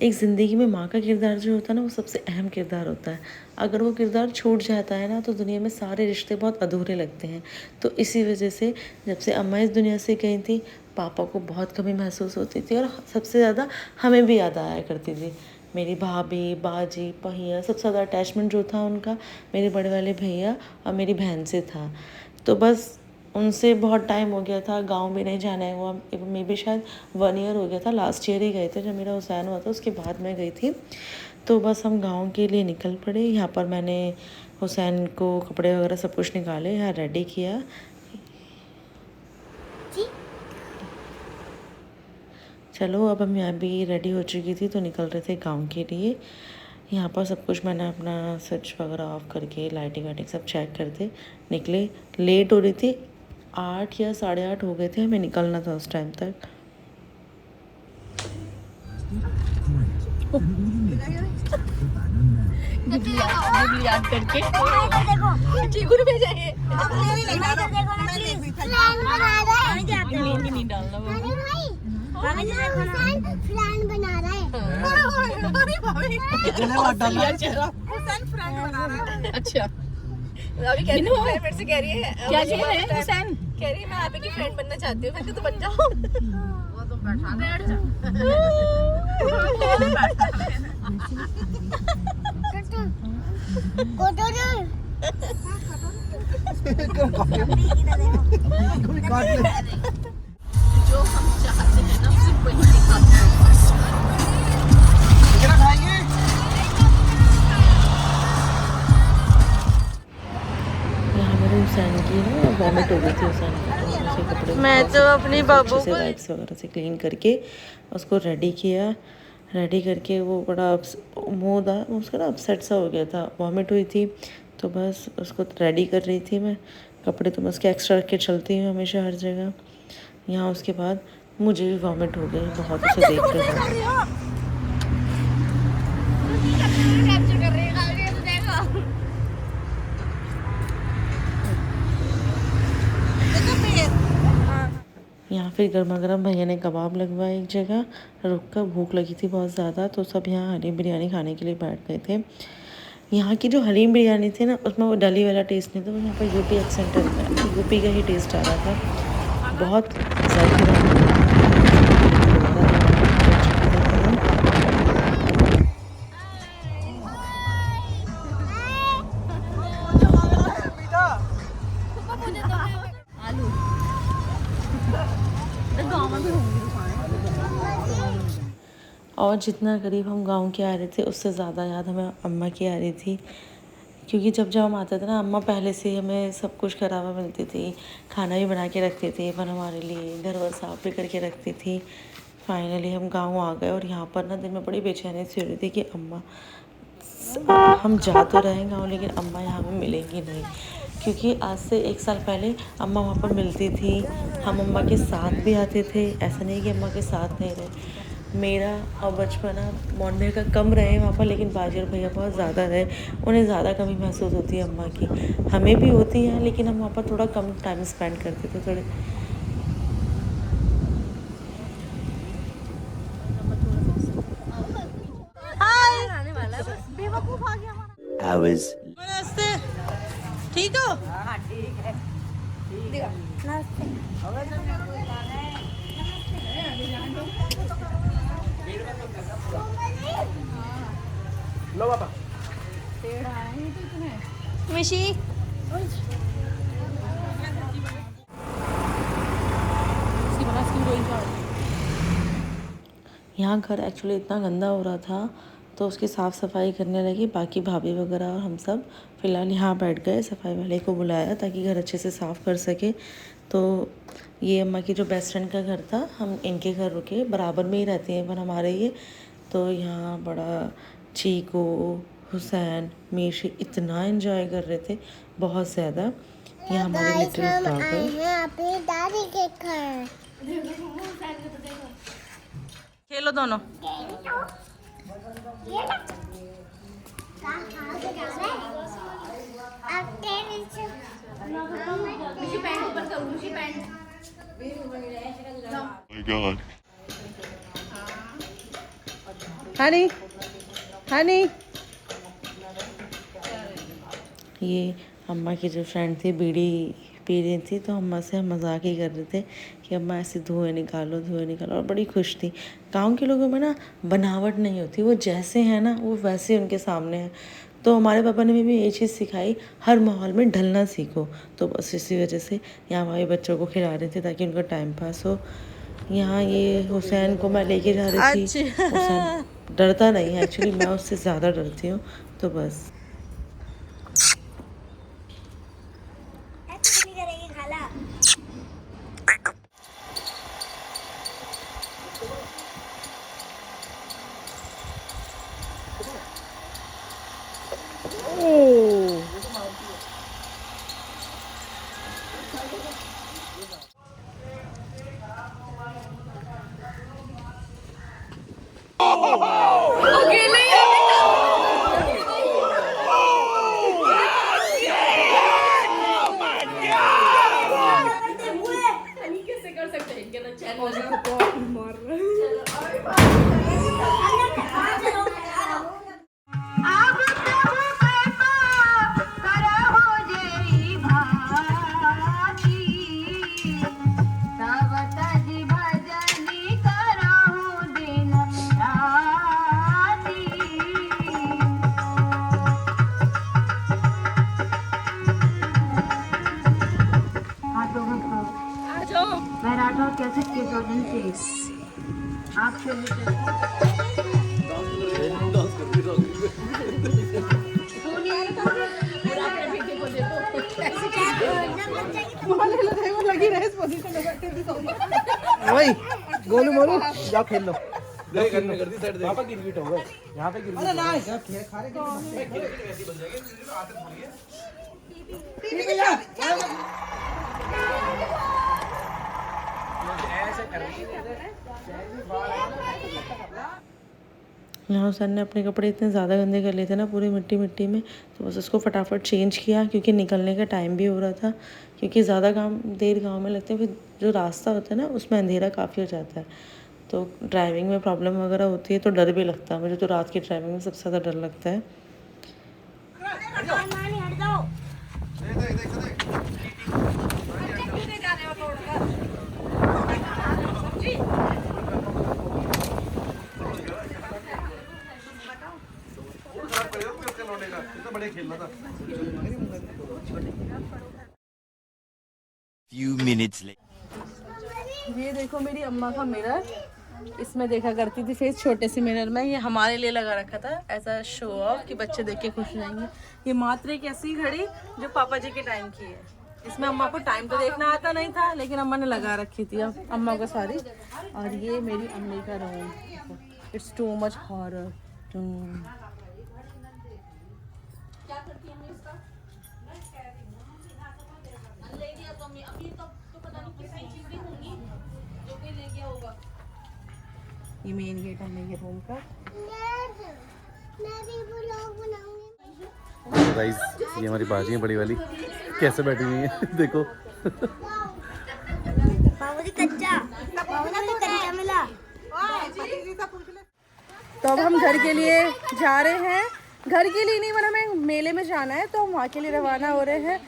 एक ज़िंदगी में माँ का किरदार जो होता है ना, वो सबसे अहम किरदार होता है। अगर वो किरदार छूट जाता है ना, तो दुनिया में सारे रिश्ते बहुत अधूरे लगते हैं। तो इसी वजह से जब से अम्मा इस दुनिया से गई थी, पापा को बहुत कमी महसूस होती थी और सबसे ज़्यादा हमें भी याद आया करती थी। मेरी भाभी, बाजी, भैया, सबसे ज़्यादा अटैचमेंट जो था उनका मेरे बड़े वाले भैया और मेरी बहन से था। तो बस उनसे बहुत टाइम हो गया था, गांव भी नहीं जाना हुआ। मे भी शायद 1 ईयर हो गया था, लास्ट ईयर ही गए थे जब मेरा हुसैन हुआ था, उसके बाद मैं गई थी। तो बस हम गांव के लिए निकल पड़े। यहाँ पर मैंने हुसैन को कपड़े वगैरह सब कुछ निकाले, यहाँ रेडी किया। चलो अब हम यहाँ भी रेडी हो चुकी थी, तो निकल रहे थे गांव के लिए। यहाँ पर सब कुछ मैंने अपना स्विच वगैरह ऑफ करके लाइटिंग वाइटिंग सब चेक करते निकले। लेट हो रही थी, 8 या 8:30 हो गए थे, हमें निकलना था उस टाइम तक। याद करके चीकू भेजा है। नहीं डालना अच्छा अभी मेरे से कह रही है क्या चाहिए हुसैन, कह रही है मैं आप की फ्रेंड बनना चाहती हूँ। तो बन जाओ। वो तो बैठ जा। जो हम चाहते हैं ना सिर्फ वही दिखाते हैं। यहाँ मेरे हुसैन की ना वॉमिट हो गई थी। हुसैन के कपड़े मैं तो अपनी बाबू से वाइप्स वगैरह से क्लीन करके उसको रेडी किया। रेडी करके वो बड़ा मुँह था उसका ना अपसेट सा हो गया था, वॉमिट हुई थी। तो बस उसको रेडी कर रही थी मैं। कपड़े तो मैं उसके एक्स्ट्रा रख के चलती हूँ हमेशा हर जगह। यहाँ उसके बाद मुझे भी वॉमिट हो गई बहुत उसे देख कर। यहाँ फिर गर्मा गर्म भैया ने कबाब लगवाया एक जगह रुक कर। भूख लगी थी बहुत ज़्यादा, तो सब यहाँ हलीम बिरयानी खाने के लिए बैठ गए थे। यहाँ की जो हलीम बिरयानी थी ना, उसमें वो डली वाला टेस्ट नहीं था, वो यहाँ पर यूपी एक्सेंट यूपी का ही टेस्ट आ रहा था। बहुत ज़्यादा और जितना करीब हम गांव के आ रहे थे, उससे ज़्यादा याद हमें अम्मा की आ रही थी। क्योंकि जब जब हम आते थे ना, अम्मा पहले से हमें सब कुछ करा हुआ मिलती थी, खाना भी बना के रखती थी पर हमारे लिए, घर वर साफ भी करके रखती थी। फाइनली हम गांव आ गए और यहाँ पर ना दिन में बड़ी बेचैनी सी हो रही थी कि अम्मा, हम जा तो रहे हैं गाँव लेकिन अम्मा यहाँ हमें मिलेंगी नहीं। क्योंकि आज से 1 साल पहले अम्मा वहाँ पर मिलती थी, हम अम्मा के साथ भी आते थे। ऐसा नहीं कि अम्मा के साथ नहीं रहे। मेरा और बचपना मोहल्ले का कम रहे वहाँ पर, लेकिन बाजी और भैया बहुत ज़्यादा रहे। उन्हें ज़्यादा कमी महसूस होती है अम्मा की, हमें भी होती है, लेकिन हम वहाँ पर थोड़ा कम टाइम स्पेंड करते थे थोड़े। नमस्ते, ठीक हो? लो पापा। मिशी यहाँ घर एक्चुअली इतना गंदा हो रहा था, तो उसकी साफ़ सफाई करने लगी। बाकी भाभी वगैरह और हम सब फ़िलहाल यहाँ बैठ गए। सफाई वाले को बुलाया ताकि घर अच्छे से साफ़ कर सके। तो ये अम्मा की जो बेस्ट फ्रेंड का घर था, हम इनके घर रुके। बराबर में ही रहते हैं पर हमारे ये। तो यहाँ बड़ा चीकू, हुसैन, मीशी इतना एंजॉय कर रहे थे, बहुत ज़्यादा। यहाँ हमारे लिटिल खेलो दोनों। My God. हनी हनी। ये अम्मा की जो फ्रेंड थी बीड़ी पी रही थी, तो अम्मा से हम मजाक ही कर रहे थे कि अम्मा ऐसे धुएं निकालो और बड़ी खुश थी। गांव के लोगों में ना बनावट नहीं होती, वो जैसे हैं ना वो वैसे उनके सामने हैं। तो हमारे पापा ने भी ये चीज़ सिखाई, हर माहौल में ढलना सीखो। तो बस इसी वजह से यहाँ हमारे बच्चों को खिला रहे थे ताकि उनका टाइम पास हो। यहाँ ये हुसैन को मैं लेके जा रही थी। हुसैन डरता नहीं है एक्चुअली, मैं उससे ज़्यादा डरती हूँ। तो बस कैसे आपसे लगी रहे इस पोजीशन में बैठे थे। वही गोलू मोलू जाओ खेल लो। कर दी साइड पापा गिरगिट हो गए यहाँ पे गिरगिट। अरे ना यार खेल खा रहे ऐसी बन जाएगी आदत थोड़ी है। यहाँ हुसैन ने अपने कपड़े इतने ज़्यादा गंदे कर लिए थे ना पूरी मिट्टी मिट्टी में, तो बस उसको फटाफट चेंज किया क्योंकि निकलने का टाइम भी हो रहा था। क्योंकि ज़्यादा देर गांव में लगते हैं, फिर जो रास्ता होता है ना उसमें अंधेरा काफ़ी हो जाता है, तो ड्राइविंग में प्रॉब्लम वगैरह होती है, तो डर भी लगता है। मुझे तो रात की ड्राइविंग में सबसे ज़्यादा डर लगता है। Few minutes later. ये देखो मेरी अम्मा का मिरर, इसमें देखा करती थी फेस छोटे से मिरर में। ये हमारे लिए लगा रखा था ऐसा शो ऑफ कि बच्चे देख के खुश हो जाएंगे। ये मात्र एक ऐसी घड़ी जो पापा जी के टाइम की है। इसमें अम्मा को टाइम तो देखना आता नहीं था, लेकिन अम्मा ने लगा रखी थी अब अम्मा को सारी। और ये मेरी अम्मी का room, it's too much horror. ये मेन गेट है मेरे रूम का। गाइस ये हमारी बाजी है बड़ी वाली, कैसे बैठी हुई है देखो। तो अब हम घर के लिए जा रहे हैं। घर के लिए नहीं, मतलब हमें मेले में जाना है, तो हम वहाँ के लिए रवाना हो रहे हैं।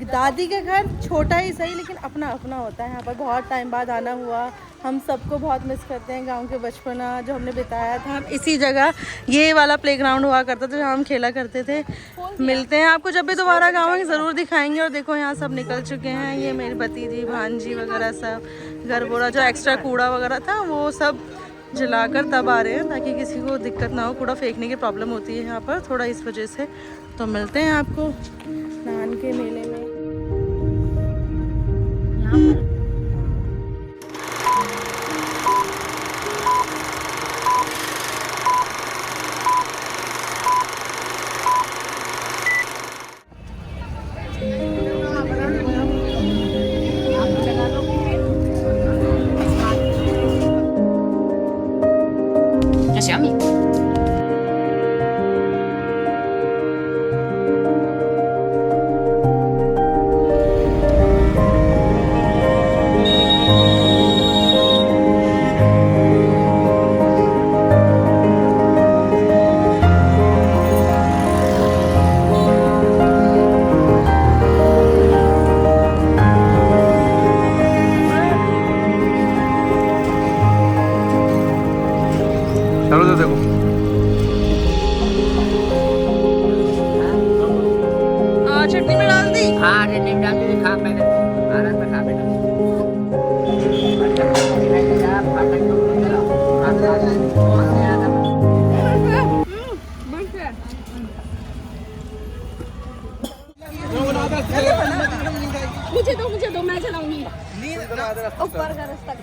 दादी के घर छोटा ही सही, लेकिन अपना अपना होता है। यहाँ पर बहुत टाइम बाद आना हुआ, हम सबको बहुत मिस करते हैं। गांव के बचपना जो हमने बिताया था, इसी जगह ये वाला प्लेग्राउंड हुआ करता था जहाँ हम खेला करते थे। मिलते हैं आपको जब भी दोबारा गाँव में, ज़रूर दिखाएंगे। और देखो यहाँ सब निकल चुके हैं, ये मेरी भतीजी भांजी वगैरह सब। घर बोरा जो एक्स्ट्रा कूड़ा वगैरह था वो सब जलाकर तब आ रहे हैं, ताकि किसी को दिक्कत ना हो। कूड़ा फेंकने की प्रॉब्लम होती है यहाँ पर थोड़ा, इस वजह से। तो मिलते हैं आपको नान के मेले में। यहाँ पर हाँ अरे नहीं डाल दीजिए खा पहले आराम से खा बेटा मुझे दो मैं चलाऊंगी ऊपर का रास्ता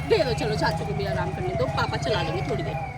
दे दो चलो चाचू को भी आराम करने दो पापा चला लेंगे थोड़ी देर